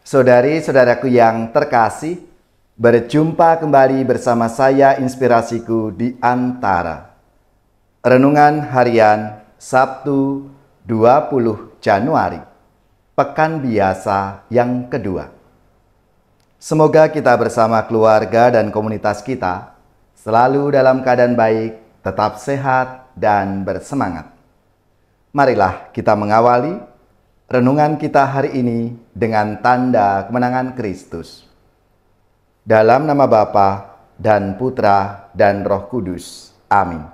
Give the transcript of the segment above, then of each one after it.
Saudari-saudaraku yang terkasih, berjumpa kembali bersama saya Inspirasiku di Antara. Renungan Harian Sabtu 20 Januari, Pekan Biasa yang kedua. Semoga kita bersama keluarga dan komunitas kita selalu dalam keadaan baik, tetap sehat dan bersemangat. Marilah kita mengawali renungan kita hari ini dengan tanda kemenangan Kristus. Dalam nama Bapa dan Putra dan Roh Kudus. Amin.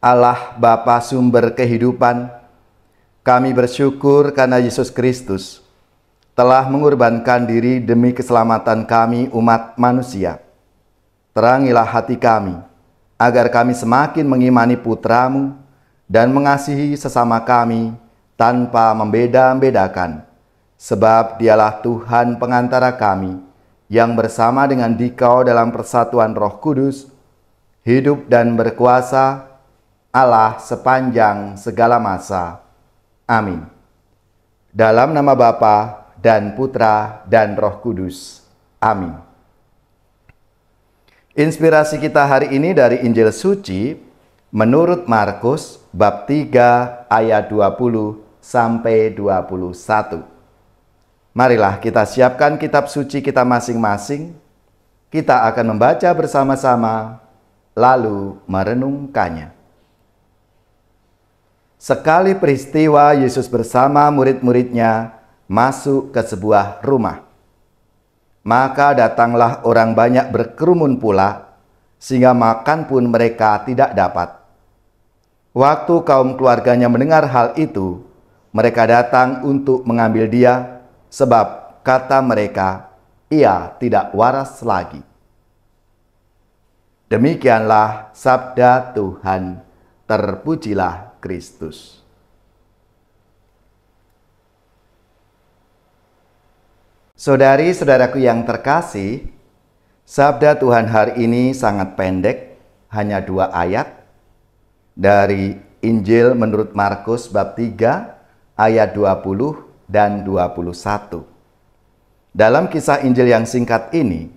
Allah Bapa sumber kehidupan, kami bersyukur karena Yesus Kristus telah mengorbankan diri demi keselamatan kami umat manusia. Terangilah hati kami, agar kami semakin mengimani Putra-Mu dan mengasihi sesama kami tanpa membeda-bedakan, sebab Dialah Tuhan pengantara kami, yang bersama dengan Dikau dalam persatuan Roh Kudus, hidup dan berkuasa, Allah sepanjang segala masa. Amin. Dalam nama Bapa dan Putra dan Roh Kudus. Amin. Inspirasi kita hari ini dari Injil Suci menurut Markus bab 3 ayat 20 sampai 21. Marilah kita siapkan kitab suci kita masing-masing. Kita akan membaca bersama-sama, lalu merenungkannya. Sekali peristiwa Yesus bersama murid-muridnya masuk ke sebuah rumah. Maka datanglah orang banyak berkerumun pula, sehingga makan pun mereka tidak dapat. Waktu kaum keluarganya mendengar hal itu, mereka datang untuk mengambil dia, sebab kata mereka, ia tidak waras lagi. Demikianlah sabda Tuhan, terpujilah Kristus. Saudari-saudaraku yang terkasih, sabda Tuhan hari ini sangat pendek, hanya 2 ayat, dari Injil menurut Markus bab 3, ayat 20 dan 21. Dalam kisah Injil yang singkat ini,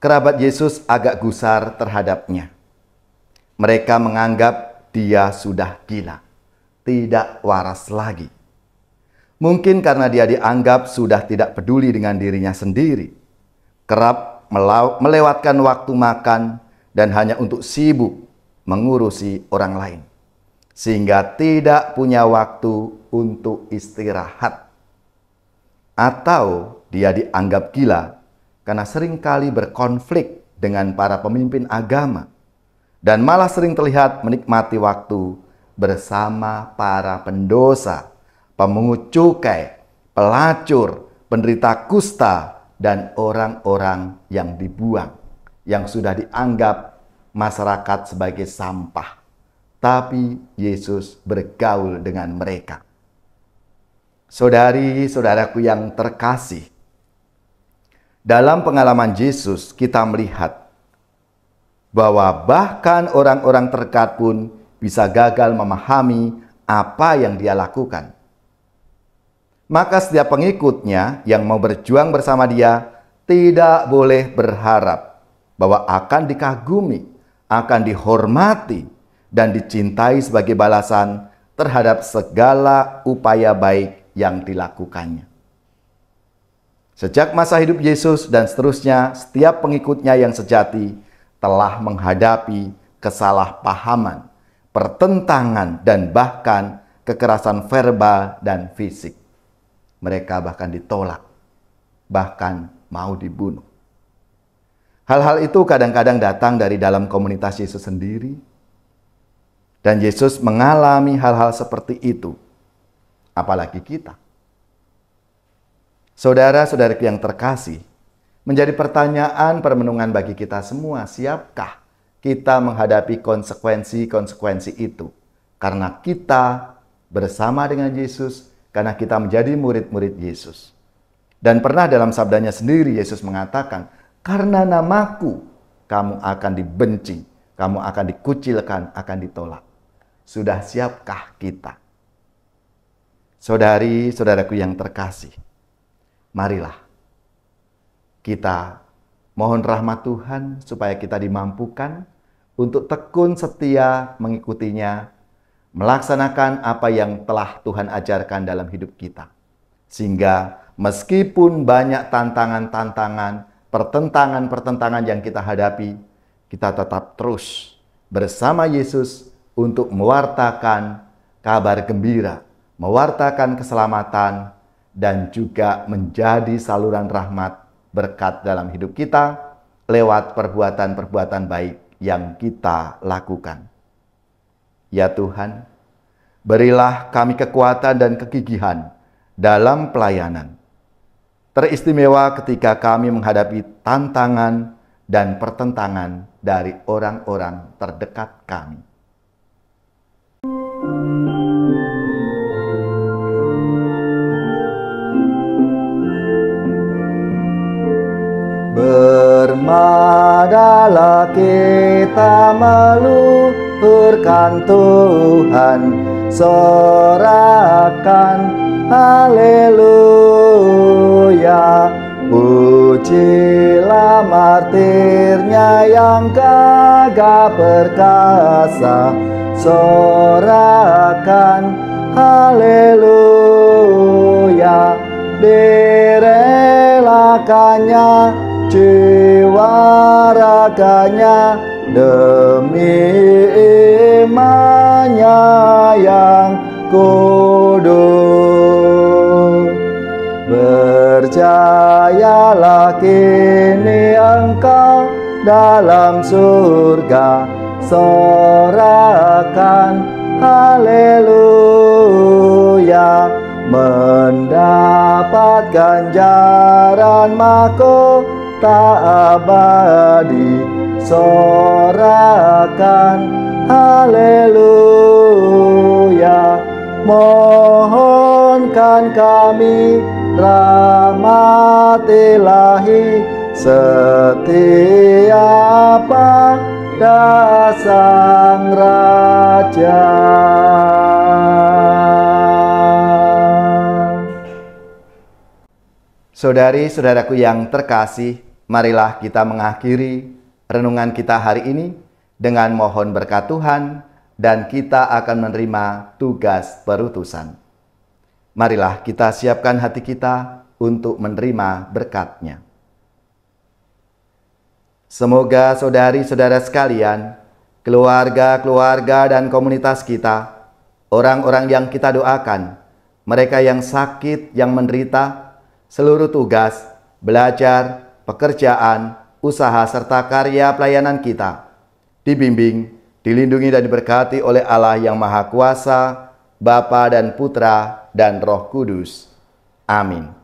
kerabat Yesus agak gusar terhadapnya. Mereka menganggap dia sudah gila, tidak waras lagi. Mungkin karena dia dianggap sudah tidak peduli dengan dirinya sendiri, kerap melewatkan waktu makan dan hanya untuk sibuk mengurusi orang lain, sehingga tidak punya waktu untuk istirahat. Atau dia dianggap gila karena seringkali berkonflik dengan para pemimpin agama dan malah sering terlihat menikmati waktu bersama para pendosa, pemungut cukai, pelacur, penderita kusta, dan orang-orang yang dibuang, yang sudah dianggap masyarakat sebagai sampah. Tapi Yesus bergaul dengan mereka. Saudari-saudaraku yang terkasih, dalam pengalaman Yesus kita melihat bahwa bahkan orang-orang terdekat pun bisa gagal memahami apa yang dia lakukan. Maka setiap pengikutnya yang mau berjuang bersama dia tidak boleh berharap bahwa akan dikagumi, akan dihormati, dan dicintai sebagai balasan terhadap segala upaya baik yang dilakukannya. Sejak masa hidup Yesus dan seterusnya, setiap pengikutnya yang sejati telah menghadapi kesalahpahaman, pertentangan, dan bahkan kekerasan verbal dan fisik. Mereka bahkan ditolak, bahkan mau dibunuh. Hal-hal itu kadang-kadang datang dari dalam komunitas Yesus sendiri. Dan Yesus mengalami hal-hal seperti itu. Apalagi kita. Saudara-saudariku yang terkasih, menjadi pertanyaan permenungan bagi kita semua, siapkah kita menghadapi konsekuensi-konsekuensi itu? Karena kita bersama dengan Yesus, karena kita menjadi murid-murid Yesus. Dan pernah dalam sabdanya sendiri Yesus mengatakan, karena namaku kamu akan dibenci, kamu akan dikucilkan, akan ditolak. Sudah siapkah kita? Saudari-saudaraku yang terkasih, marilah kita mohon rahmat Tuhan supaya kita dimampukan untuk tekun setia mengikutinya, melaksanakan apa yang telah Tuhan ajarkan dalam hidup kita. Sehingga meskipun banyak tantangan-tantangan, pertentangan-pertentangan yang kita hadapi, kita tetap terus bersama Yesus untuk mewartakan kabar gembira, mewartakan keselamatan, dan juga menjadi saluran rahmat berkat dalam hidup kita lewat perbuatan-perbuatan baik yang kita lakukan. Ya Tuhan, berilah kami kekuatan dan kegigihan dalam pelayanan. Teristimewa ketika kami menghadapi tantangan dan pertentangan dari orang-orang terdekat kami. Bermadalah kita meluhurkan Tuhan, sorakan haleluya. Pujilah martirnya yang gagah perkasa, sorakan haleluya. Direlakannya jiwa raganya demi imannya yang kudus. Berjayalah kini engkau dalam surga, sorakan haleluya. Mendapat ganjaran mahkota abadi, sorakan haleluya. Mohonkan kami rahmat ilahi setiap pada Sang Raja. Saudari-saudaraku yang terkasih, marilah kita mengakhiri renungan kita hari ini dengan mohon berkat Tuhan dan kita akan menerima tugas perutusan. Marilah kita siapkan hati kita untuk menerima berkat-Nya. Semoga saudari-saudara sekalian, keluarga-keluarga dan komunitas kita, orang-orang yang kita doakan, mereka yang sakit, yang menderita, seluruh tugas, belajar, pekerjaan, usaha, serta karya pelayanan kita dibimbing, dilindungi dan diberkati oleh Allah yang Maha Kuasa, Bapa dan Putra dan Roh Kudus. Amin.